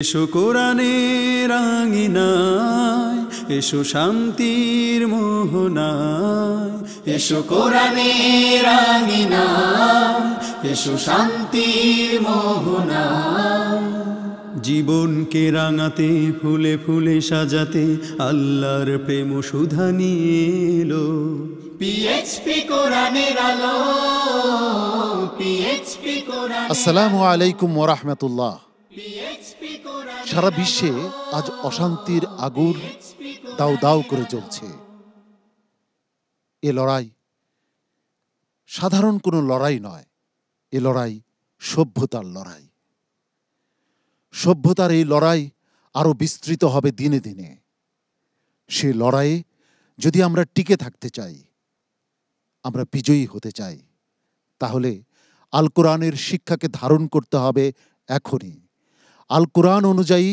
এসো কোরআনের আঙিনায়, এসো শান্তির মোহনায়। এসো কোরআনের আঙিনায়, এসো শান্তির মোহনায়। জীবনকে রাঙাতে, ফুলে ফুলে সাজাতে আল্লাহর প্রেম সুধা নিয়ে এলো পিএইচপি কোরআনের আলো। পিএইচপি কোরআন। আসসালামু আলাইকুম ওয়া রাহমাতুল্লাহ। সারা বিশ্বে আজ অশান্তির আগুন দাউ দাউ করে জ্বলছে। এ লড়াই সাধারণ কোনো লড়াই নয়, এ লড়াই সভ্যতার লড়াই। সভ্যতার এই লড়াই আরো বিস্তৃত হবে দিনে দিনে। সে লড়াইয়ে যদি আমরা টিকে থাকতে চাই, আমরা বিজয়ী হতে চাই, তাহলে আল কোরআনের শিক্ষাকে ধারণ করতে হবে এখনই। আল কোরআন অনুযায়ী,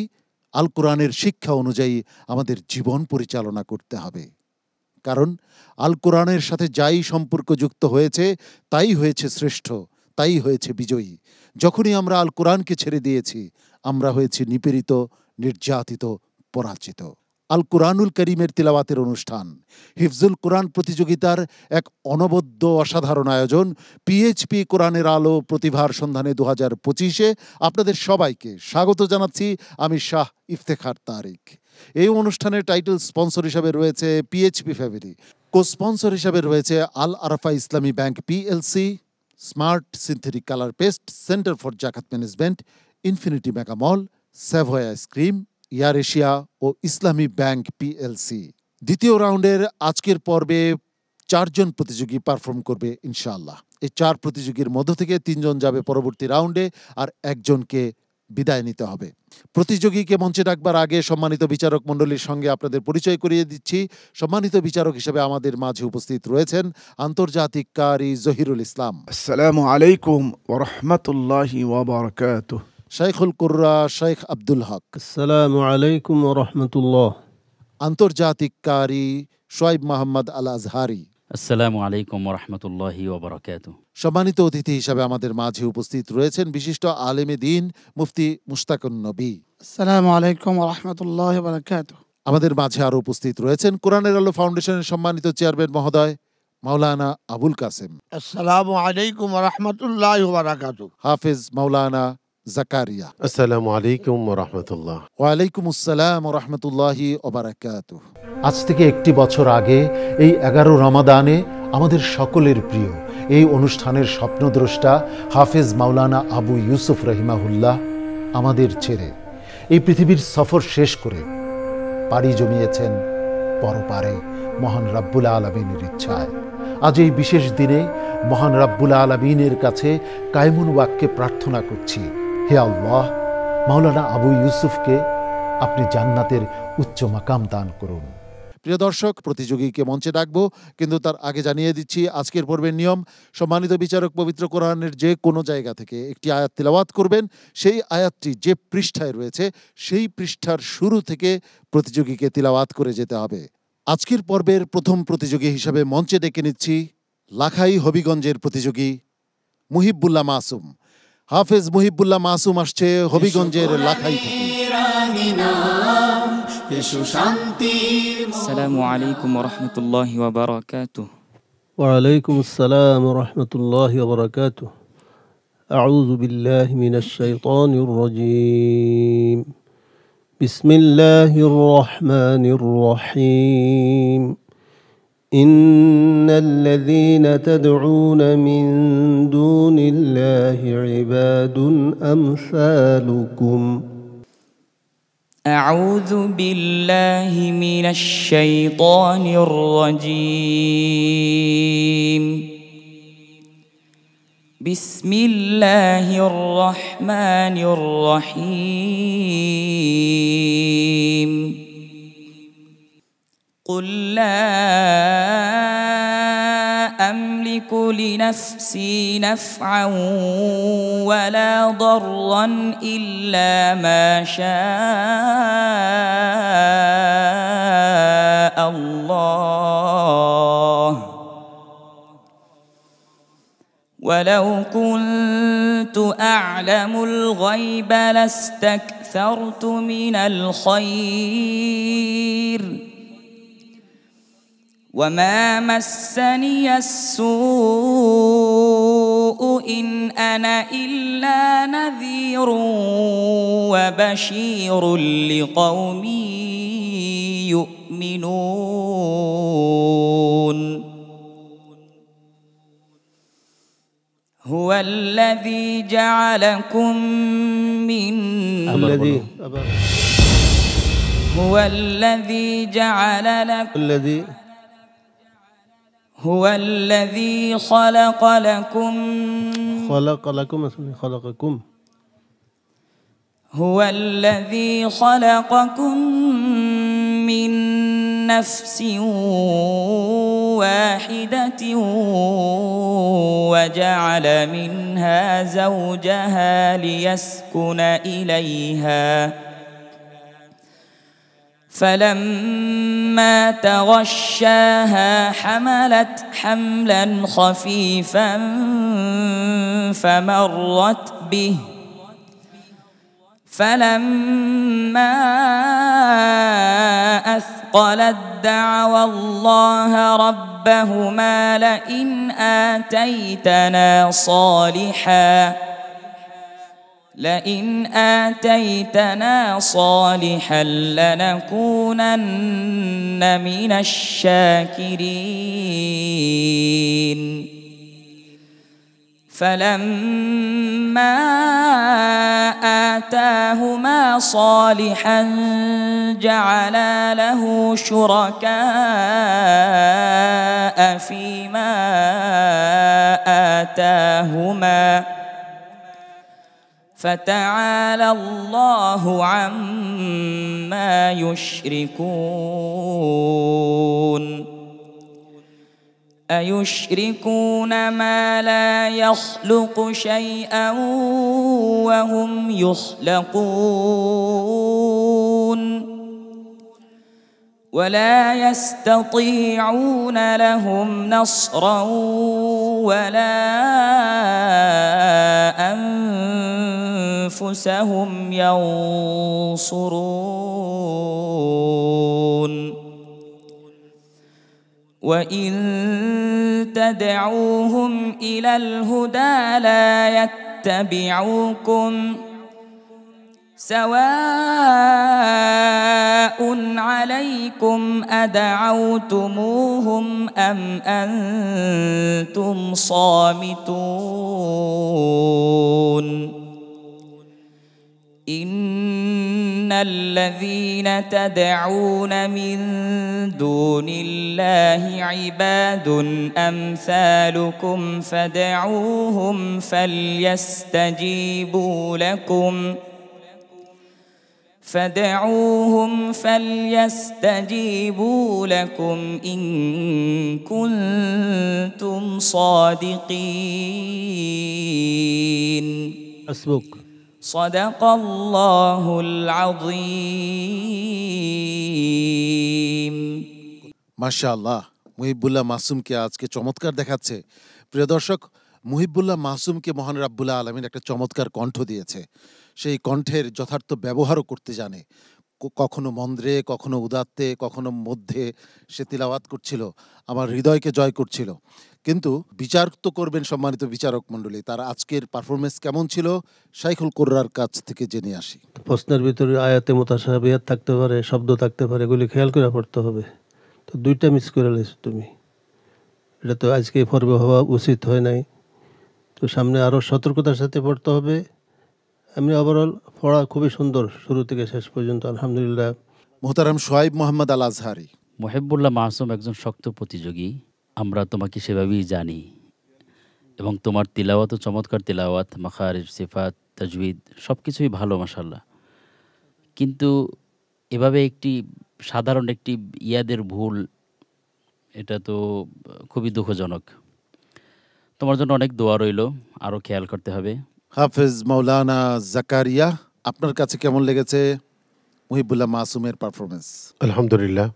আল কোরআনের শিক্ষা অনুযায়ী আমাদের জীবন পরিচালনা করতে হবে। কারণ আল কোরআনের সাথে যাই সম্পর্ক যুক্ত হয়েছে তাই হয়েছে শ্রেষ্ঠ, তাই হয়েছে বিজয়ী। যখনই আমরা আল কোরআনকে ছেড়ে দিয়েছি, আমরা হয়েছি নিপীড়িত, নির্যাতিত, পরাজিত। আল কোরআনুল করিমের তিলাওয়াতের অনুষ্ঠান, হিফজুল কোরআন প্রতিযোগিতার এক অনবদ্য অসাধারণ আয়োজন পিএইচপি কোরআনের আলো প্রতিভার সন্ধানে 2025-এ আপনাদের সবাইকে স্বাগত জানাচ্ছি। আমি শাহ ইফতেখার তারিক। এই অনুষ্ঠানের টাইটেল স্পন্সর হিসাবে রয়েছে পিএইচপি ফ্যামিলি, কো স্পন্সর হিসাবে রয়েছে Al Arafah Islami Bank PLC, smart synthetic colour paste, Centre for Zakat Management, Infinity Mega Mall, Savoy ice cream, Air Asia ও ইসলামী ব্যাংক পিএলসি। দ্বিতীয় রাউন্ডের আজকের পর্বে 4 জন প্রতিযোগী পারফর্ম করবে ইনশাআল্লাহ। এই 4 প্রতিযোগীর মধ্য থেকে 3 জন যাবে পরবর্তী রাউন্ডে, আর একজনকে বিদায় নিতে হবে। প্রতিযোগীকে মঞ্চে ডাকবার আগে সম্মানিত বিচারক মণ্ডলীর সঙ্গে আপনাদের পরিচয় করিয়ে দিচ্ছি। সম্মানিত বিচারক হিসেবে আমাদের মাঝে উপস্থিত রয়েছেন আন্তর্জাতিক কারি জহিরুল ইসলাম। আসসালামু আলাইকুম ওয়া রাহমাতুল্লাহি ওয়া বারাকাতুহু। শাইখুল কুররা শেখ আব্দুল হক। আসসালামু আলাইকুম ওয়া রাহমাতুল্লাহ। আন্তর্জাতিক কারি শোয়েব মোহাম্মদ আল আজহারি। আসসালামু আলাইকুম ওয়া রাহমাতুল্লাহি ওয়া বারাকাতুহু। সম্মানিত অতিথি হিসাবে আমাদের মাঝে উপস্থিত রয়েছেন বিশিষ্ট আলেমে দ্বীন মুফতি মুশতাকুন নবী। আসসালামু আলাইকুম ওয়া রাহমাতুল্লাহি ওয়া বারাকাতুহু। আমাদের মাঝে আরো উপস্থিত রয়েছেন কোরআনের আলো ফাউন্ডেশনের সম্মানিত চেয়ারম্যান মহোদয় মাওলানা আবুল কাসেম। আসসালামু আলাইকুম ওয়া রাহমাতুল্লাহি ওয়া বারাকাতুহু। হাফেজ মাওলানা জাকারিয়া। আসসালামু আলাইকুম ওয়া রাহমাতুল্লাহ। ওয়া আলাইকুম আসসালাম ওয়া রাহমাতুল্লাহি ওয়া বারাকাতুহু। আজ থেকে 1 বছর আগে এই 11 রমাদানে আমাদের সকলের প্রিয় এই অনুষ্ঠানের স্বপ্নদ্রষ্টা হাফেজ মাওলানা আবু ইউসুফ রহিমাহুল্লাহ আমাদের ছেড়ে এই পৃথিবীর সফর শেষ করে পাড়ি জমিয়েছেন পরপারে মহান রাব্বুল আলামিনের ইচ্ছায়। আজ এই বিশেষ দিনে মহান রাব্বুল আলামিনের কাছে কায়মুন বাক্যে প্রার্থনা করছি, হে আল্লাহ, মাওলানা আবু ইউসুফকে আপনি জান্নাতের উচ্চ মাকাম দান করুন। প্রিয় দর্শক, প্রতিযোগীকে মঞ্চে ডাকবো, কিন্তু তার আগে জানিয়ে দিচ্ছি আজকের পর্বের নিয়ম। সম্মানিত বিচারক পবিত্র কোরআনের যে কোনো জায়গা থেকে একটি আয়াত তিলাওয়াত করবেন। সেই আয়াতটি যে পৃষ্ঠায় রয়েছে সেই পৃষ্ঠার শুরু থেকে প্রতিযোগীকে তিলাওয়াত করে যেতে হবে। আজকের পর্বের প্রথম প্রতিযোগী হিসাবে মঞ্চে ডেকে নিচ্ছি লাখাই হবিগঞ্জের প্রতিযোগী মুহিবুল্লাহ মাসুম। হাফেজ মুহিবুল্লাহ মাসুম আসছে হবিগঞ্জের লাখাই থেকে। আসসালামু আলাইকুম ওয়া রাহমাতুল্লাহি ওয়া বারাকাতুহু। ওয়া আলাইকুম আসসালাম ওয়া রাহমাতুল্লাহি ওয়া বারাকাতুহু। আউযু বিল্লাহি মিনাশ শাইতানির রাজীম। বিসমিল্লাহির রহমানির রহিম। ইন্নাল্লাযীনা তাদউনা মিন দুনিল্লাহি ইবাদুন আমসালুকুম। أعوذ بالله من الشيطان الرجيم. بسم الله الرحمن الرحيم. قل لا أملك لنفسي نفعا ولا ضرا إلا ما شاء الله ولو كنت أعلم الغيب لاستكثرت من الخير وما مسني السوء إن أنا إلا نذير وبشير لقوم يؤمنون هو الذي جعلكم من هو الذي جعل لكم هو الذي خلقكم هو الذي خلقكم من نفس واحدة وجعل منها زوجها ليسكن إليها فلما تغشاها حملت حملا خفيفا فمرت به فلما أثقلت دعوا الله ربهما لئن آتيتنا صالحا لنكونن من الشاكرين فلما آتاهما صالحا جعلا له شركاء فيما آتاهما فتعالى الله عما يشركون أيشركون ما لا يخلق شيئا وهم يخلقون ولا يستطيعون لهم نصرا ولا أنفسهم ينصرون وإن تدعوهم إلى الهدى لا يتبعوكم سواء عليكم أدعوتموهم أم أنتم صامتون إن الذين تدعون من دون الله عباد أمثالكم فادعوهم فليستجيبوا لكم إن كنتم صادقين حسبك صدق الله العظيم মাশাআল্লাহ, মুহিবুল্লাহ মাসুমকে আজকে চমৎকার দেখাচ্ছে। প্রিয় দর্শক, মুহিবুল্লাহ মাসুমকে মহান রাব্বুল আলামিন একটা চমৎকার কণ্ঠ দিয়েছে। সেই কণ্ঠের যথার্থ ব্যবহারও করতে জানে। কখনো মন্দ্রে, কখনো উদাত্তে, কখনো মধ্যে সে তিলাওয়াত করছিল, আমার হৃদয়কে জয় করছিল। কিন্তু বিচার তো করবেন সম্মানিত বিচারক মণ্ডলী, তার আজকের পারফরমেন্স কেমন ছিল শাইখুল কুররার কাছ থেকে জেনে আসি। প্রশ্নের ভিতরে আয়াতে মুতাশাবিহাত থাকতে পারে, শব্দ থাকতে পারে, এগুলি খেয়াল করে পড়তে হবে। তো দুইটা মিস করে লেছো তুমি, এটা তো আজকে পর্বে হওয়া উচিত হয় নাই। তো সামনে আরও সতর্কতার সাথে পড়তে হবে। এমনি ওভারঅল পড়া খুবই সুন্দর শুরু থেকে শেষ পর্যন্ত, আলহামদুলিল্লাহ। মোহতারাম সোহাইব মোহাম্মদ আল আজহারি। মুহিবুল্লাহ মাসুম একজন শক্ত প্রতিযোগী, আমরা তোমাকে সেভাবেই জানি, এবং তোমার তিলাওয়াত ও চমৎকার তিলাওয়াত, মাখারিজ, সিফাত, তাজউইদ সব কিছুই ভালো মাশাআল্লাহ। কিন্তু এভাবে একটি সাধারণ একটি ইয়াদের ভুল, এটা তো খুবই দুঃখজনক। তোমার জন্য অনেক দোয়া রইল, আরও খেয়াল করতে হবে। হাফেজ মাওলানা জাকারিয়া, আপনার কাছে কেমন লেগেছে মুহিবুল্লাহ মাসুমের পারফরমেন্স? আলহামদুলিল্লাহ,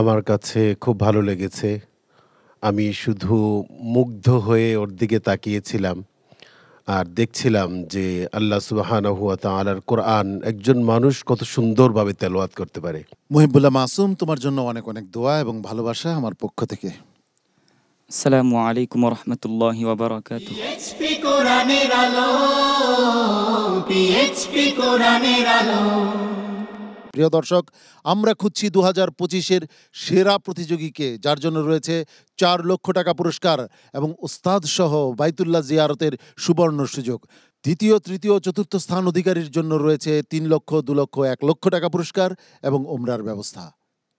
আমার কাছে খুব ভালো লেগেছে। আমি শুধু মুগ্ধ হয়ে ওর দিকে তাকিয়েছিলাম আর দেখছিলাম যে আল্লাহ সুবহানাহু ওয়া তাআলার কোরআন একজন মানুষ কত সুন্দরভাবে তেলাওয়াত করতে পারে। মুহিবুল্লাহ মাসুম, তোমার জন্য অনেক অনেক দোয়া এবং ভালোবাসা আমার পক্ষ থেকে। আসসালামু আলাইকুম ওয়া রাহমাতুল্লাহি ওয়া বারাকাতুহু। পিএইচপি কোরআনের আলো, পিএইচপি কোরআনের আলো। প্রিয় দর্শক, আমরা খুঁজছি 2025-এর সেরা প্রতিযোগীকে, যার জন্য রয়েছে 4 লক্ষ টাকা পুরস্কার এবং উস্তাদ সহ বাইতুল্লাহ জিয়ারতের সুবর্ণ সুযোগ। দ্বিতীয়, তৃতীয়, চতুর্থ স্থান অধিকারীর জন্য রয়েছে 3 লক্ষ, 2 লক্ষ, 1 লক্ষ টাকা পুরস্কার এবং উমরার ব্যবস্থা।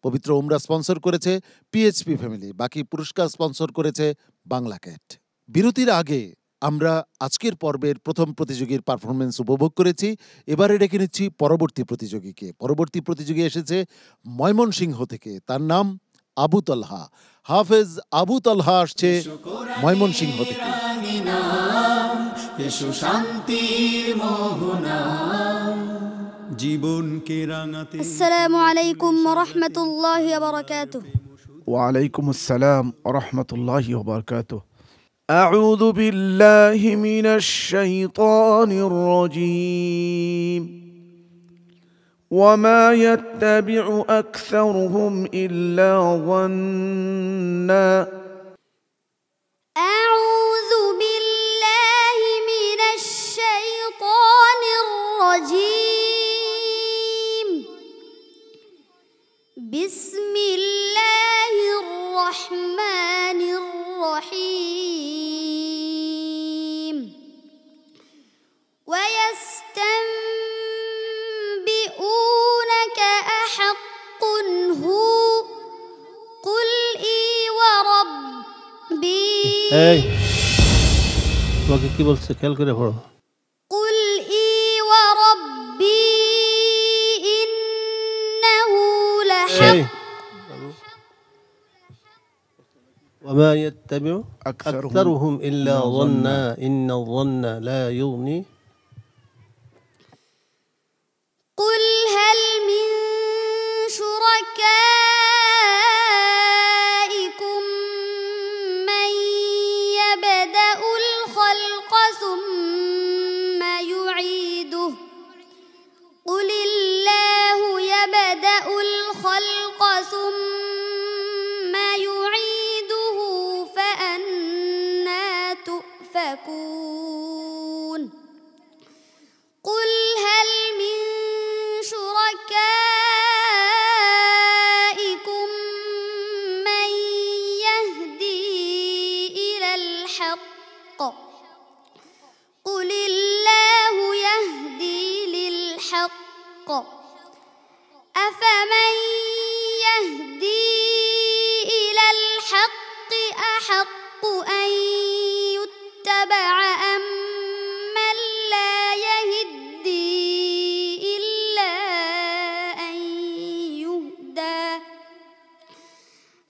পবিত্র উমরা স্পন্সর করেছে পিএইচপি ফ্যামিলি, বাকি পুরস্কার স্পন্সর করেছে বাংলা ক্যাট। বিরতির আগে আমরা আজকের পর্বের প্রথম প্রতিযোগীর পারফরমেন্স উপভোগ করেছি। এবারে ডেকে নিচ্ছি পরবর্তী প্রতিযোগীকে। পরবর্তী প্রতিযোগী এসেছে ময়মনসিংহ থেকে, তার নাম আবু তলহা। হাফেজ আবু তলহা আসছে ময়মনসিংহ থেকে। এসো শান্তির মোহনা, জীবনকে রাঙাতে। আসসালামু আলাইকুম ওয়া রাহমাতুল্লাহি ওয়া বারাকাতুহু। ওয়া আলাইকুম আসসালাম ওয়া রাহমাতুল্লাহি ওয়া বারাকাতুহু। أعوذ بالله من الشيطان الرجيم وما يتبع أكثرهم إلا ظنا أعوذ بالله من الشيطان الرجيم بسم الله الرحمن الرحيم ويستنبئونك أحق هو قل إي وربي এই তোমাকে কি বলছে খেয়াল করে পড়ো। قل إي وربي إنه لحق وما يتبع أكثرهم إلا ظنا إن الظن لا يغني قل هل من شركائكم من يبدأ الخلق ثم يعيده قل الله يبدأ الخلق ثم يعيده فأنى تؤفكون قل هل من شركائكم من يهدي إلى الحق قل الله يهدي للحق أفمن يهدي إلى الحق أحق أن يتبع أم من لا يهدي إلا أن يهدى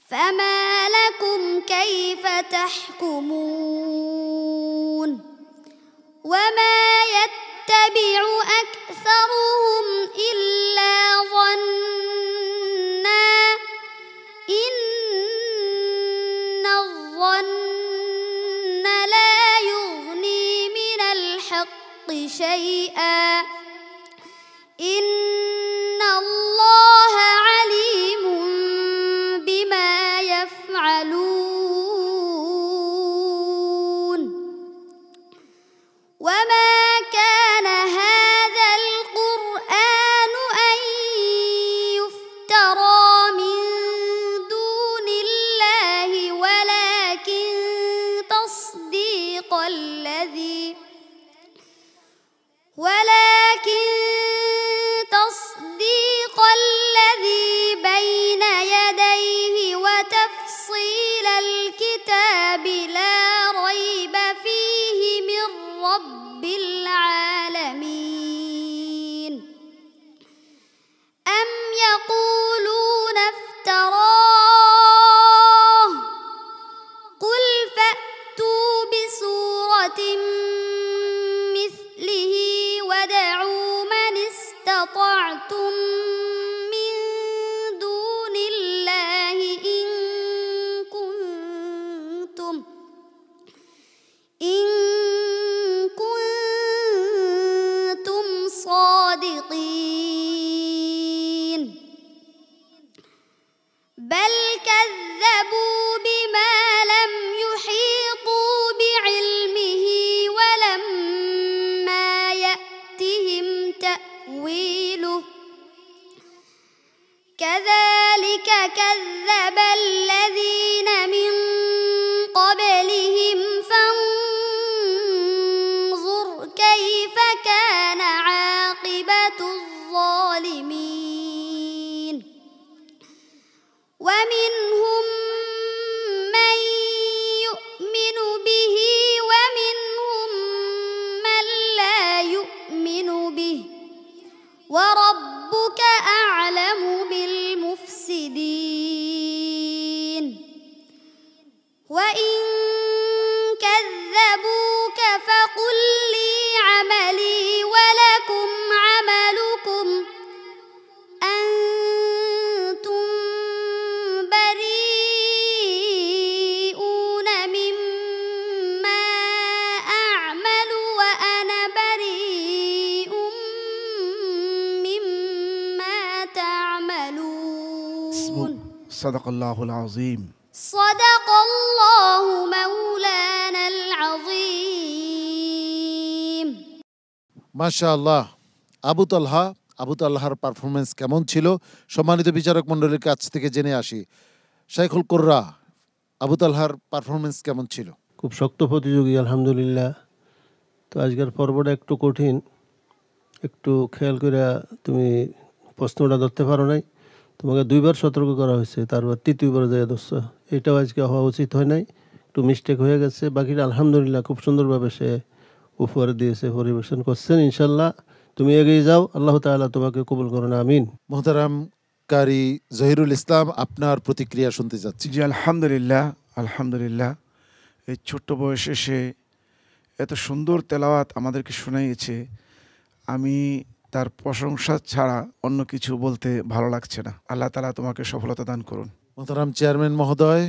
فما لكم كيف تحكمون وما يتبع أكثرهم إلا ظنا إن الظن لا يغني من الحق شيئا إن الله عليم بما يفعلون وما كان هذا القرآن أن يفترى من دون الله ولكن تصديق الذي بين يديه وتفصيل الكتاب لا ريب فيه من رب العالمين أم يقولون افتراه قل فأتوا بسورة مثله وادعوا من استطعتم من دون الله إن كذلك كذب الذين من قبلهم فانظر كيف كان عاقبة الظالمين ومنهم من يؤمن به ومنهم من لا يؤمن به وربك أعلم بالمفسدين وإن كذبوك فقل لي عملي ولكم عملكم أنتم بريئون مما أعمل وأنا بريء مما تعملون صدق الله العظيم صدق الله مولانا العظيم মাশাআল্লাহ। আবু তালহার পারফরমেন্স কেমন ছিল সম্মানিত বিচারক মণ্ডলীর কাছ থেকে জেনে আসি। শাইখুল কুররা, আবু তালহার পারফরমেন্স কেমন ছিল? খুব শক্ত প্রতিযোগী আলহামদুলিল্লাহ। তো আজকের পর্বটা একটু কঠিন, একটু খেয়াল করে তুমি প্রশ্নটা ধরতে পারো নাই। তোমাকে 2বার সতর্ক করা হয়েছে, তারপর 3য়বার যায় ধরছ। এটাও আজকে হওয়া উচিত হয় নাই, একটু মিস্টেক হয়ে গেছে। বাকিটা আলহামদুলিল্লাহ খুব সুন্দরভাবে সে উপহার দিয়েছে, পরিবেশন করছেন। ইনশাল্লাহ তুমি এগিয়ে যাও, আল্লাহ তাআলা তোমাকে কবুল করুন, আমিন। মোহতারাম কারি জহিরুল ইসলাম, আপনার প্রতিক্রিয়া শুনতে যাচ্ছি। জি আলহামদুলিল্লাহ, আলহামদুলিল্লাহ। এই ছোট্ট বয়সে সে এত সুন্দর তেলাওয়াত আমাদেরকে শোনাইয়েছে, আমি তার প্রশংসা ছাড়া অন্য কিছু বলতে ভালো লাগছে না। আল্লাহ তাআলা তোমাকে সফলতা দান করুন। মোহতারাম চেয়ারম্যান মহোদয়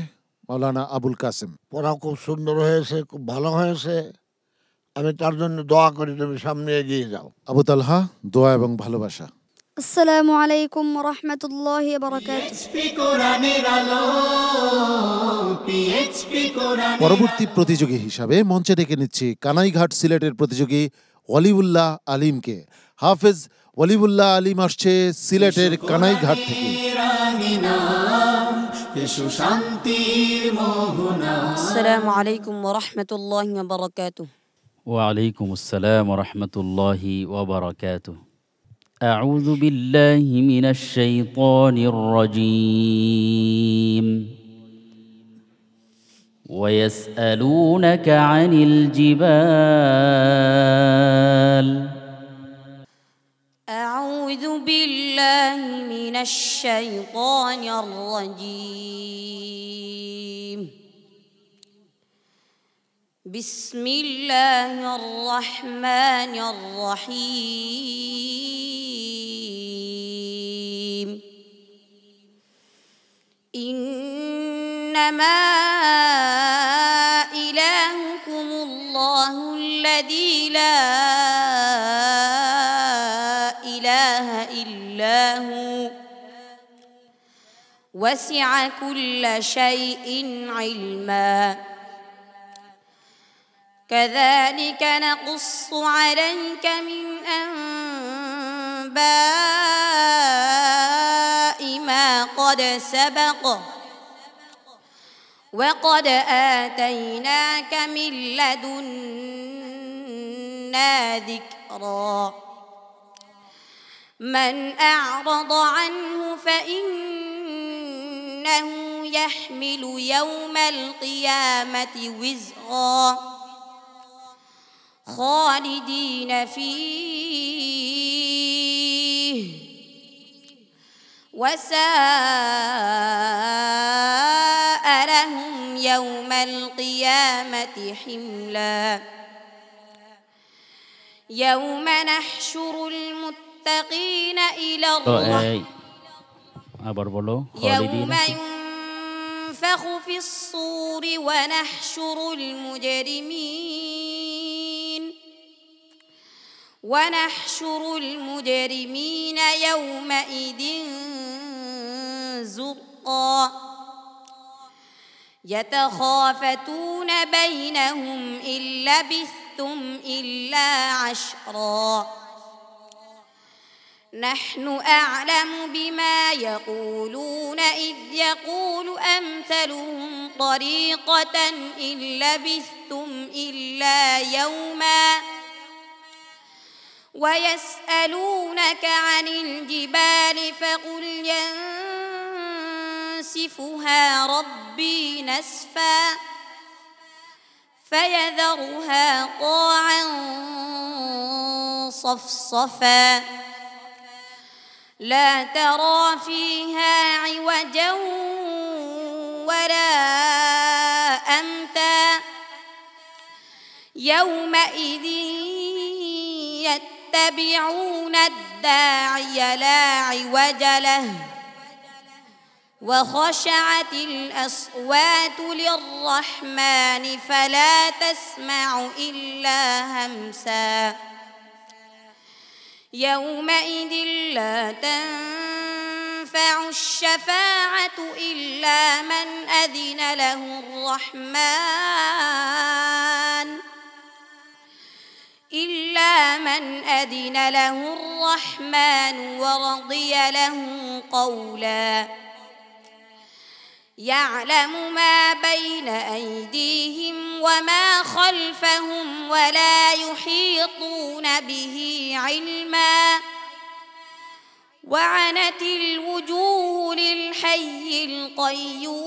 মাওলানা আবুল কাসেম। পড়া খুব সুন্দর হয়েছে, খুব ভালো হয়েছে। আমি তার জন্য দোয়া করি, তুমি সামনে এগিয়ে যাও। আবু তালহা, দোয়া এবং ভালোবাসা। السلام عليكم ورحمة الله وبركاته পরবর্তী প্রতিযোগী হিসাবে মঞ্চে ডেকে নিচ্ছি কানাইঘাট সিলেটের প্রতিযোগী ওয়ালিউল্লাহ আলিমকে। হাফেজ ওয়ালিউল্লাহ আলিম আসছে সিলেটের কানাইঘাট থেকে। السلام عليكم ورحمة الله وبركاته وعليكم السلام ورحمة الله وبركاته. أعوذ بالله من الشيطان الرجيم. ويسألونك عن الجبال. أعوذ بالله من الشيطان الرجيم. بسم الله الرحمن الرحيم. إنما إلهكم الله الذي لا إله إلا هو وسع كل شيء علما. كذلك نقص عليك من أنباء ما قد سبق وقد آتيناك من لدنا ذكرا. من أعرض عنه فإنه يحمل يوم القيامة وزرا خالدين فيه وساء لهم يوم القيامة حملا. يوم نحشر المتقين إلى الرحمن يوم ينفخ في الصور ونحشر المجرمين يومئذ زرقا. يتخافتون بينهم إن لبثتم إلا عشرا. نحن أعلم بما يقولون إذ يقول أمثلهم طريقة إن لبثتم إلا يوما ويسألونك عن الجبال فقل ينسفها ربي نسفا فيذرها قاعا صفصفا لا ترى فيها عوجا ولا أمتا يومئذ يتبعون الداعي لا عوج له وخشعت الأصوات للرحمن فلا تسمع إلا همسا يومئذ لا تنفع الشفاعة إلا من أذن له الرحمن ورضي له قولا يعلم ما بين أيديهم وما خلفهم ولا يحيطون به علما وعنت الوجوه للحي القيوم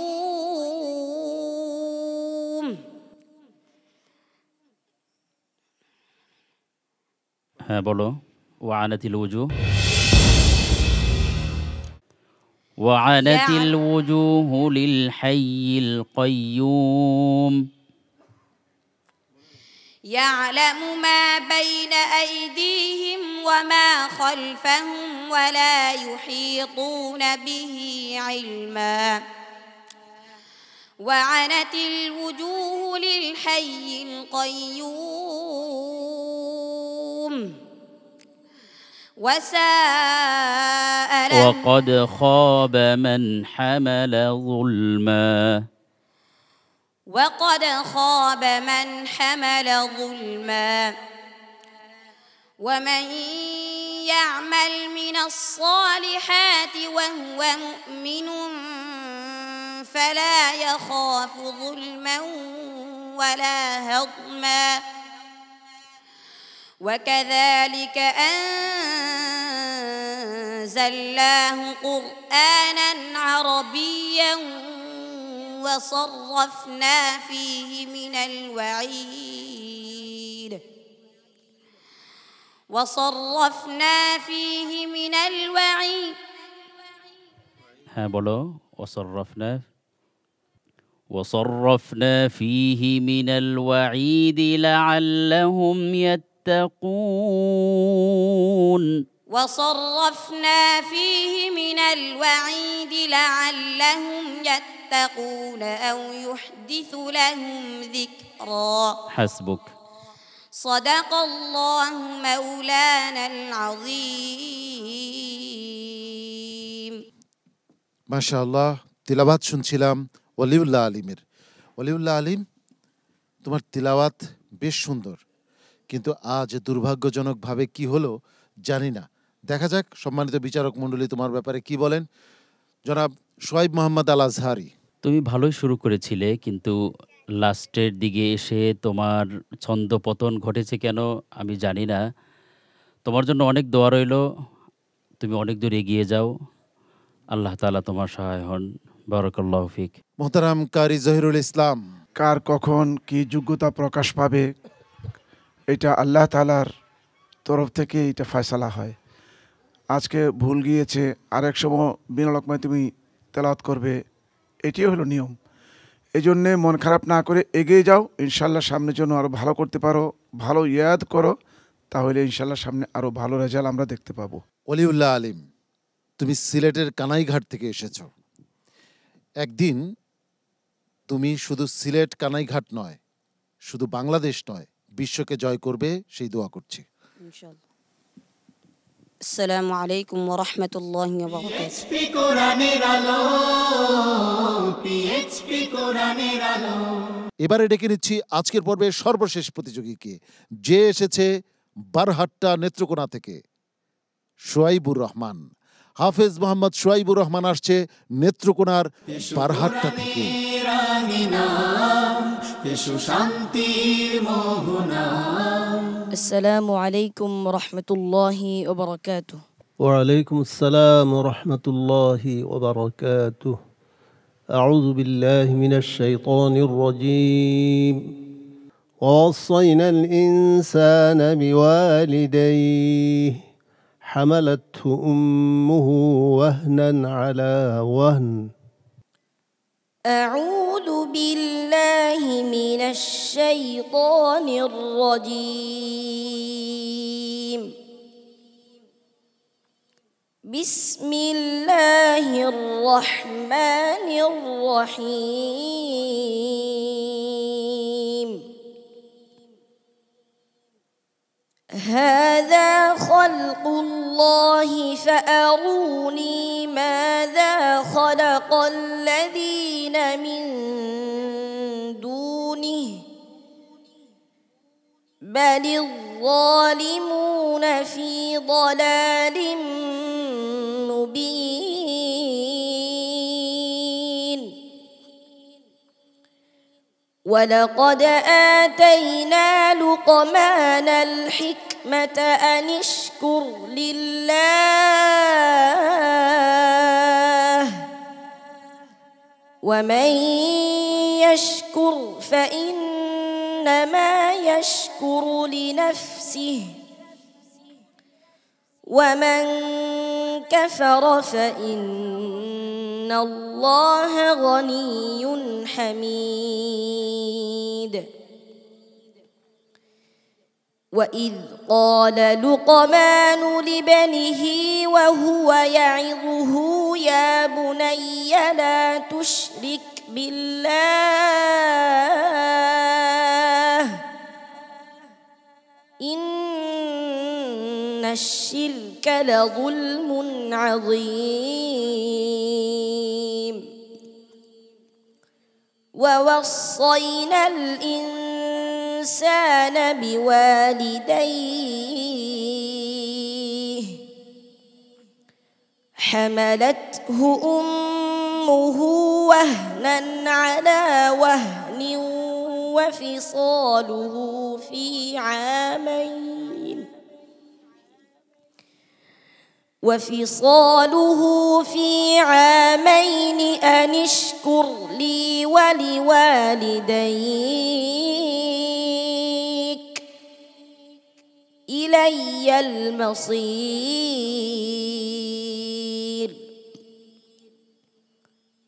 ها بولو وعنت الوجوه وعنت الوجوه للحي القيوم يعلم ما بين أيديهم وما خلفهم ولا يحيطون به علما وعنت الوجوه للحي القيوم وقد خاب من حمل ظلما وقد خاب من حمل ظلما ومن يعمل من الصالحات وهو مؤمن فلا يخاف ظلما ولا هضما وكذلك أنزلناه قرآنا عربيا وصرفنا فيه من الوعيد ها بولو وصرفنا فيه من الوعيد لعلهم يتقون وصرفنا فيه من الوعيد لعلهم يتقون أو يحدث لهم ذكرا حسبك صدق الله مولانا العظيم মাশাআল্লাহ তিলাওয়াত শুনছিলাম ওলিউল্লাহ আলিমের। ওলিউল্লাহ আলিম, তোমার তিলাওয়াত বেশ সুন্দর, কিন্তু আজ দুর্ভাগ্যজনকভাবে কি হলো জানি না। দেখা যাক সম্মানিত বিচারক মণ্ডলী তোমার ব্যাপারে কি বলেন। জনাব সোহাইব মোহাম্মদ আল আজহারি। তুমি ভালোই শুরু করেছিলে, কিন্তু লাস্টের দিকে এসে তোমার ছন্দ পতন ঘটেছে কেন আমি জানি না। তোমার জন্য অনেক দোয়া রইল, তুমি অনেক দূর এগিয়ে যাও, আল্লাহ তাআলা তোমার সহায় হন। বারাকাল্লাহু ফিক। মোহতারাম কারি জহিরুল ইসলাম। কার কখন কি যোগ্যতা প্রকাশ পাবে এটা আল্লাহ তাআলার তরফ থেকে এটা ফয়সালা হয়। আজকে ভুল গিয়েছে, আরেক সময় বিনা লোকমায় তুমি তেলাওয়াত করবে, এটিও হলো নিয়ম। এই জন্যে মন খারাপ না করে এগিয়ে যাও, ইনশাল্লাহ সামনের জন্য আরও ভালো করতে পারো, ভালো ইয়াদ করো, তাহলে ইনশাল্লাহ সামনে আরও ভালো রেজাল্ট আমরা দেখতে পাবো। ওলিউল্লাহ আলিম, তুমি সিলেটের কানাইঘাট থেকে এসেছো। একদিন তুমি শুধু সিলেট কানাইঘাট নয়, শুধু বাংলাদেশ নয়, বিশ্বকে জয় করবে, সেই দোয়া করছি ইনশাআল্লাহ। আসসালামু আলাইকুম ওয়া রাহমাতুল্লাহি ওয়া বারাকাতুহু। পিএইচপি কোরআনের আলো, পিএইচপি কোরআনের আলো। এবারে ডেকে নিচ্ছি আজকের পর্বের সর্বশেষ প্রতিযোগীকে, যে এসেছে বারহাট্টা নেত্রকোনা থেকে। সোয়াইবুর রহমান। হাফেজ মোহাম্মদ সোয়াইবুর রহমান আসছে নেত্রকোনার বারহাট্টা থেকে। আসসালামু আলাইকুম রহমতুল্লাহি ওয়া বারাকাতুহু। وعليكم السلام ورحمة الله وبركاته. أعوذ بالله من الشيطان الرجيم. ووصينا الإنسان بوالديه حملته أمه وهنا على وهن. أعوذ بالله من الشيطان الرجيم. بسم الله الرحمن الرحيم. هذا خلق الله فأروني ماذا خلق الذين من دونه بل الظالمون في ضلال مبين. ولقد آتينا لقمان الحكمة أن اشكر لله ومن يشكر فإنما يشكر لنفسه ومن كفر فإن الله غني حميد. وإذ قال لقمان لابنه وهو يعظه يا بني لا تشرك بالله إن الشرك لظلم عظيم. ووصينا الإنسان بوالديه حملته أمه وهنا على وهن وفصاله في عامين أن اشكر لي ولوالديك إلي المصير.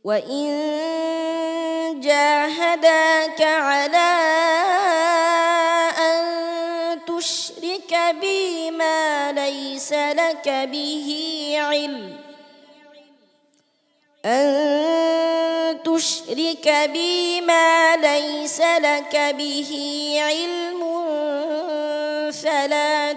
وإن جاهداك على أن تشرك بي ما ليس لك به علم فلا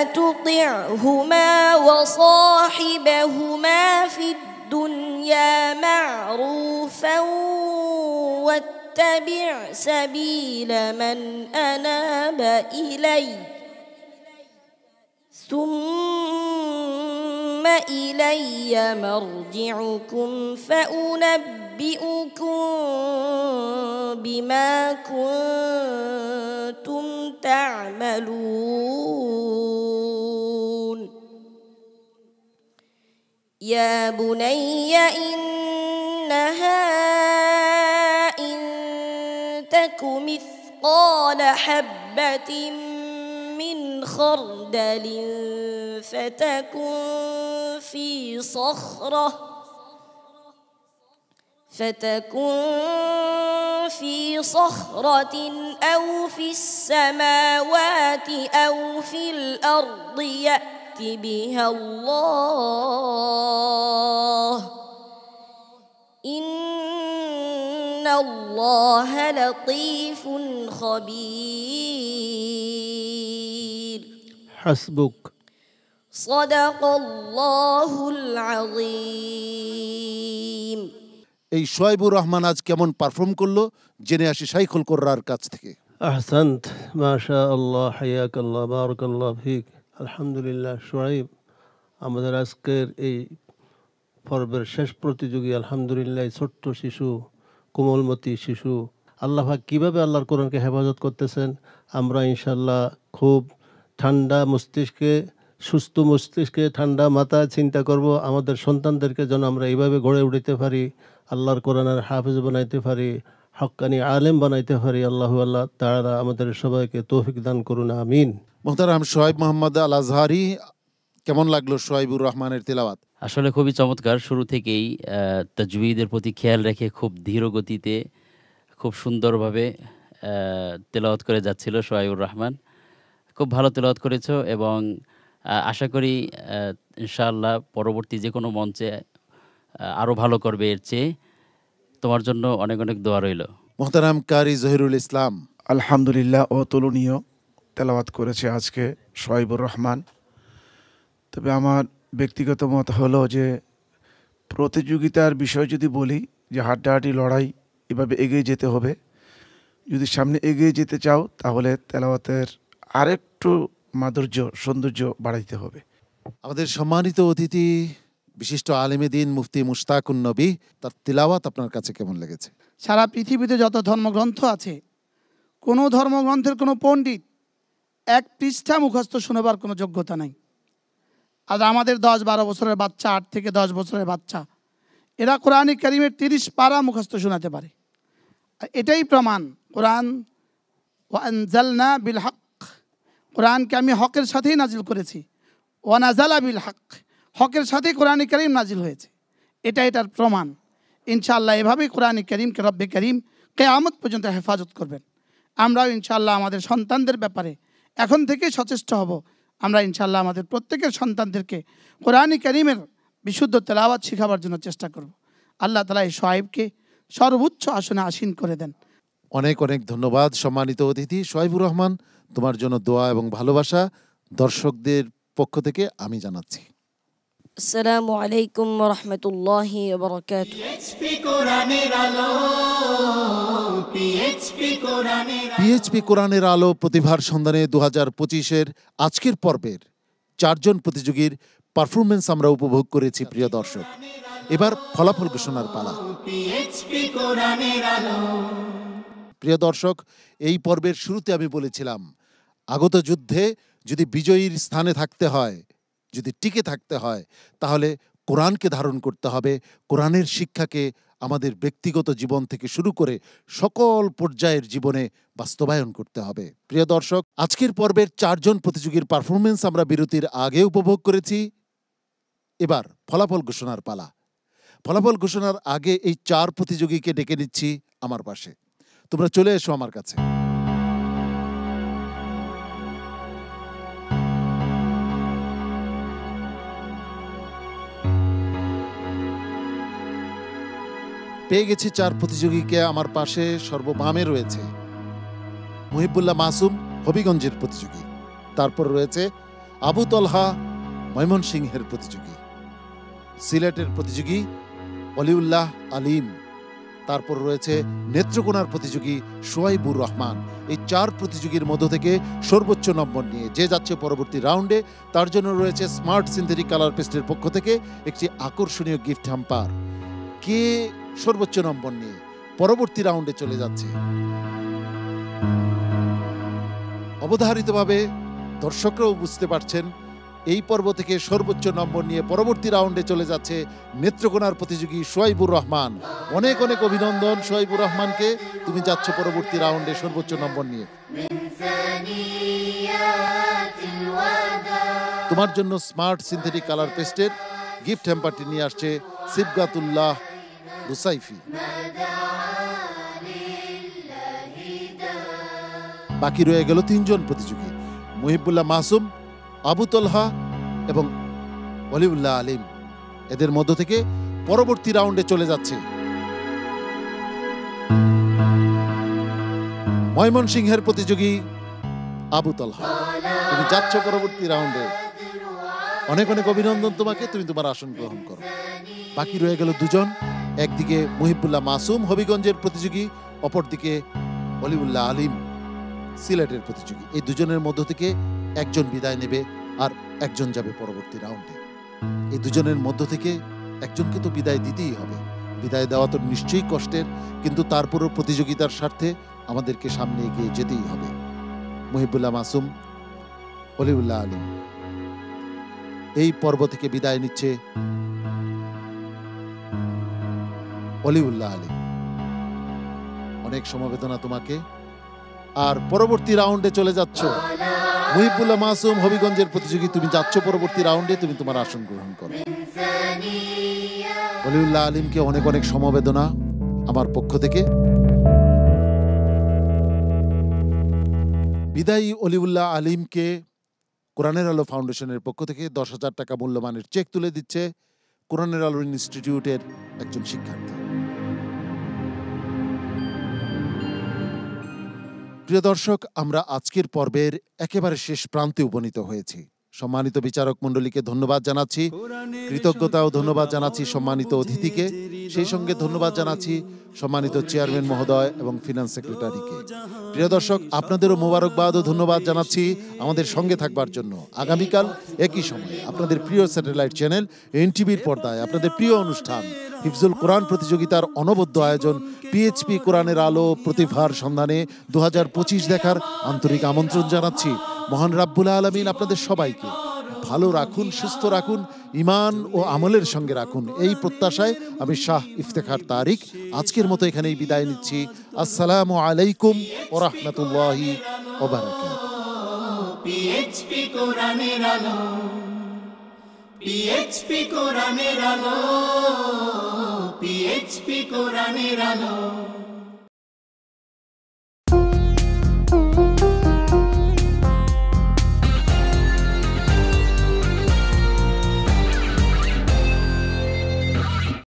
تطعهما وصاحبهما في الدنيا معروفا واتبع سبيل من أناب إلي ثم إلي مرجعكم فأنبئكم بما كنتم تعملون. يا بني إنها إن تك مثقال حبة من خردل فتكن في صخرة أو في السماوات أو في الأرض يأت بها الله إن الله لطيف خبير. حسبك. صدق الله العظيم. এই সোহাইবুর রহমান আজ কেমন পারফর্ম করলো জেনে আসি শাইখুল কোররার কাছ থেকে। আহসান্ত, মাশা আল্লাহ, হায়াকাল্লাহ, বারাকাল্লাহ ফিক। আলহামদুলিল্লাহ, সোহাইব আমাদের আজকের এই পর্বের শেষ প্রতিযোগী। আলহামদুলিল্লাহ, ছোট্ট শিশু, কোমলমতি শিশু, আল্লাহ পাক কীভাবে আল্লাহর কোরআনকে হেফাজত করতেছেন আমরা ইনশাল্লাহ খুব ঠান্ডা মস্তিষ্কে, সুস্থ মস্তিষ্কে, ঠান্ডা মাথায় চিন্তা করব আমাদের সন্তানদেরকে যেন আমরা এইভাবে গড়ে উঠতে পারি, আল্লাহর কোরআনের হাফেজ বানাইতে পারি, হক্কানি আলেম বানাইতে পারি। আল্লাহ তাআলা আমাদের সবাইকে তৌফিক দান করুন, আমিন। মোহতারাম সোহাইব মোহাম্মদ আল আজহারি, কেমন লাগলো সোহাইবুর রহমানের তেলাওয়াত? আসলে খুবই চমৎকার। শুরু থেকেই তাজউইদের প্রতি খেয়াল রেখে খুব ধীর গতিতে খুব সুন্দরভাবে তেলাওয়াত করে যাচ্ছিল সোহাইবুর রহমান। খুব ভালো তেলাওয়াত করেছো এবং আশা করি ইনশাআল্লাহ পরবর্তী যে কোনো মঞ্চে আরও ভালো করবে। এর চেয়ে তোমার জন্য অনেক অনেক দোয়া রইল। মোহতারাম কারি জহিরুল ইসলাম, আলহামদুলিল্লাহ, অতুলনীয় তেলাওয়াত করেছে আজকে সোহাইবুর রহমান। তবে আমার ব্যক্তিগত মত হলো যে প্রতিযোগিতার বিষয় যদি বলি যে হাড্ডাহাড্ডি লড়াই, এভাবে এগিয়ে যেতে হবে। যদি সামনে এগিয়ে যেতে চাও তাহলে তেলাওয়াতের আরেকটু মাধুর্য, সৌন্দর্য বাড়াইতে হবে। আমাদের সম্মানিত অতিথি বিশিষ্ট আলেমে দিন মুফতি মুশতাকুন নবী, তার তিলাওয়াত আপনার কাছে কেমন লেগেছে? সারা পৃথিবীতে যত ধর্মগ্রন্থ আছে, কোনো ধর্মগ্রন্থের কোনো পণ্ডিত এক পৃষ্ঠা মুখস্থ শোনাবার কোনো যোগ্যতা নাই। আর আমাদের 10-12 বছরের বাচ্চা, 8 থেকে 10 বছরের বাচ্চা, এরা কোরআন কারীমের 30 পারা মুখস্থ শোনাতে পারে। আর এটাই প্রমাণ, কোরআন ওয়ানজালনা বিল হক, কোরআনকে আমি হকের সাথেই নাজিল করেছি। ওয়ানাজালা বিল হক, হকের সাথেই কোরআন কারীম নাজিল হয়েছে। এটার প্রমাণ। ইনশাআল্লাহ এভাবেই কোরআন কারীমকে রব্বে কারীম কিয়ামত পর্যন্ত হেফাজত করবেন। আমরাও ইনশাআল্লাহ আমাদের সন্তানদের ব্যাপারে এখন থেকেই সচেষ্ট হব। আমরা ইনশাআল্লাহ আমাদের প্রত্যেকের সন্তানদেরকে কোরআন কারীমের বিশুদ্ধ তেলাওয়াত শেখাবার জন্য চেষ্টা করব। আল্লাহ তাআলা এই সোহাইবকে সর্বোচ্চ আসনে আসীন করে দেন। অনেক অনেক ধন্যবাদ সম্মানিত অতিথি সোহাইবুর রহমান, তোমার জন্য দোয়া এবং ভালোবাসা দর্শকদের পক্ষ থেকে আমি জানাচ্ছি। আসসালামু আলাইকুম ওয়া রাহমাতুল্লাহি ওয়া বারাকাতুহু। পিএইচপি কোরআনের আলো প্রতিভার সন্ধানে 2025-এর আজকের পর্বের 4 জন প্রতিযোগীর পারফরমেন্স আমরা উপভোগ করেছি। প্রিয় দর্শক, এবার ফলাফল ঘোষণার পালা। প্রিয় দর্শক, এই পর্বের শুরুতে আমি বলেছিলাম আগত যুদ্ধে যদি বিজয়ীর স্থানে থাকতে হয়, যদি টিকে থাকতে হয়, তাহলে কোরআনকে ধারণ করতে হবে। কোরআনের শিক্ষাকে আমাদের ব্যক্তিগত জীবন থেকে শুরু করে সকল পর্যায়ের জীবনে বাস্তবায়ন করতে হবে। প্রিয় দর্শক, আজকের পর্বের 4 জন প্রতিযোগীর পারফরমেন্স আমরা বিরতির আগে উপভোগ করেছি। এবার ফলাফল ঘোষণার পালা। ফলাফল ঘোষণার আগে এই 4 প্রতিযোগীকে ডেকে নিচ্ছি আমার পাশে। তোমরা চলে এসো আমার কাছে। পেয়ে গেছি 4 প্রতিযোগীকে আমার পাশে। সর্ববামে রয়েছে মুহিবুল্লাহ মাসুম, হবিগঞ্জের প্রতিযোগী। তারপর রয়েছে আবু তলহা, ময়মনসিংহের প্রতিযোগী। সিলেটের প্রতিযোগী ওয়ালিউল্লাহ আলিম। তারপর রয়েছে নেত্রকোনার প্রতিযোগী সোহাইবুর রহমান। এই 4 প্রতিযোগীর মধ্য থেকে সর্বোচ্চ নম্বর নিয়ে যে যাচ্ছে পরবর্তী রাউন্ডে, তার জন্য রয়েছে স্মার্ট সিনথেটিক কালার পেস্টের পক্ষ থেকে একটি আকর্ষণীয় গিফট হ্যাম্পার। কে সর্বোচ্চ নম্বর নিয়ে পরবর্তী রাউন্ডে চলে যাচ্ছে? অবধারিতভাবে দর্শকরাও বুঝতে পারছেন, এই পর্ব থেকে সর্বোচ্চ নম্বর নিয়ে পরবর্তী রাউন্ডে চলে যাচ্ছে নেত্রকোনার প্রতিযোগী সোহাইবুর রহমান। অনেক অনেক অভিনন্দন সোহাইবুর রহমানকে, তুমি যাচ্ছ পরবর্তী রাউন্ডে সর্বোচ্চ নম্বর নিয়ে। তোমার জন্য স্মার্ট সিনথেটিক কালার পেস্টের গিফট হ্যাম্পারটি নিয়ে আসছে সিবগাতুল্লাহ রুসাইফি। বাকি রয়ে গেল 3 জন প্রতিযোগী, মুহিবুল্লাহ মাসুম, আবু তলহা এবং ওয়ালিউল্লাহ আলিম। এদের মধ্য থেকে পরবর্তী রাউন্ডে চলে যাচ্ছে ময়মনসিংহের প্রতিযোগী আবু তলহা। তুমি যাচ্ছ পরবর্তী রাউন্ডে। অনেক অনেক অভিনন্দন তোমাকে, তুমি তোমার আসন গ্রহণ করো। বাকি রয়ে গেল 2 জন, একদিকে মুহিবুল্লাহ মাসুম হবিগঞ্জের প্রতিযোগী, অপরদিকে অলিউল্লাহ আলিম সিলেটের প্রতিযোগী। এই দুজনের মধ্য থেকে একজন বিদায় নেবে আর একজন যাবে পরবর্তী রাউন্ডে। এই দুজনের মধ্য থেকে একজনকে তো বিদায় দিতেই হবে। বিদায় দেওয়া তো নিশ্চয়ই কষ্টের, কিন্তু তারপরও প্রতিযোগিতার স্বার্থে আমাদেরকে সামনে এগিয়ে যেতেই হবে। মুহিবুল্লাহ মাসুম, অলিউল্লাহ আলিম এই পর্ব থেকে বিদায় নিচ্ছে অলিউল্লাহ আলিম। অনেক সমবেদনা তোমাকে। আর পরবর্তী রাউন্ডে চলে যাচ্ছ মুহিবুল্লাহ মাসুম হবিগঞ্জের প্রতিযোগী, তুমি যাচ্ছ পরবর্তী রাউন্ডে, তুমি তোমার আসন গ্রহণ করো। অলিউল্লাহ আলিমকে অনেক অনেক সমবেদনা আমার পক্ষ থেকে। বিদায়ী অলিউল্লাহ আলিমকে কোরআনের আলো ফাউন্ডেশনের পক্ষ থেকে 10,000 টাকা মূল্যমানের চেক তুলে দিচ্ছে কোরআনের আলো ইনস্টিটিউটের একজন শিক্ষার্থী। প্রিয় দর্শক, আমরা আজকের পর্বের একেবারে শেষ প্রান্তে উপনীত হয়েছি। সম্মানিত বিচারক মণ্ডলীকে ধন্যবাদ জানাচ্ছি, কৃতজ্ঞতা ও ধন্যবাদ জানাচ্ছি সম্মানিত অতিথিকে, সেই সঙ্গে ধন্যবাদ জানাচ্ছি সম্মানিত চেয়ারম্যান মহোদয় এবং ফিনান্স সেক্রেটারিকে। প্রিয় দর্শক, আপনাদেরও মোবারকবাদ ও ধন্যবাদ জানাচ্ছি আমাদের সঙ্গে থাকবার জন্য। আগামীকাল একই সময় আপনাদের প্রিয় স্যাটেলাইট চ্যানেল এনটিভির পর্দায় আপনাদের প্রিয় অনুষ্ঠান হিফজুল কোরআন প্রতিযোগিতার অনবদ্য আয়োজন পিএইচপি কোরআনের আলো প্রতিভার সন্ধানে 2025 দেখার আন্তরিক আমন্ত্রণ জানাচ্ছি। মহান রাব্বুল আলামিন আপনাদের সবাইকে ভালো রাখুন, সুস্থ রাখুন, ঈমান ও আমলের সঙ্গে রাখুন, এই প্রত্যাশায় আমি শাহ ইফতেখার তারিক আজকের মতো এখানেই বিদায় নিচ্ছি। আসসালামু আলাইকুম ওয়া রাহমাতুল্লাহি ওয়া বারাকাতুহু। পিএইচপি কোরআনের আলো, পিএইচপি কোরআনের আলো, পিএইচপি কোরআনের আলো।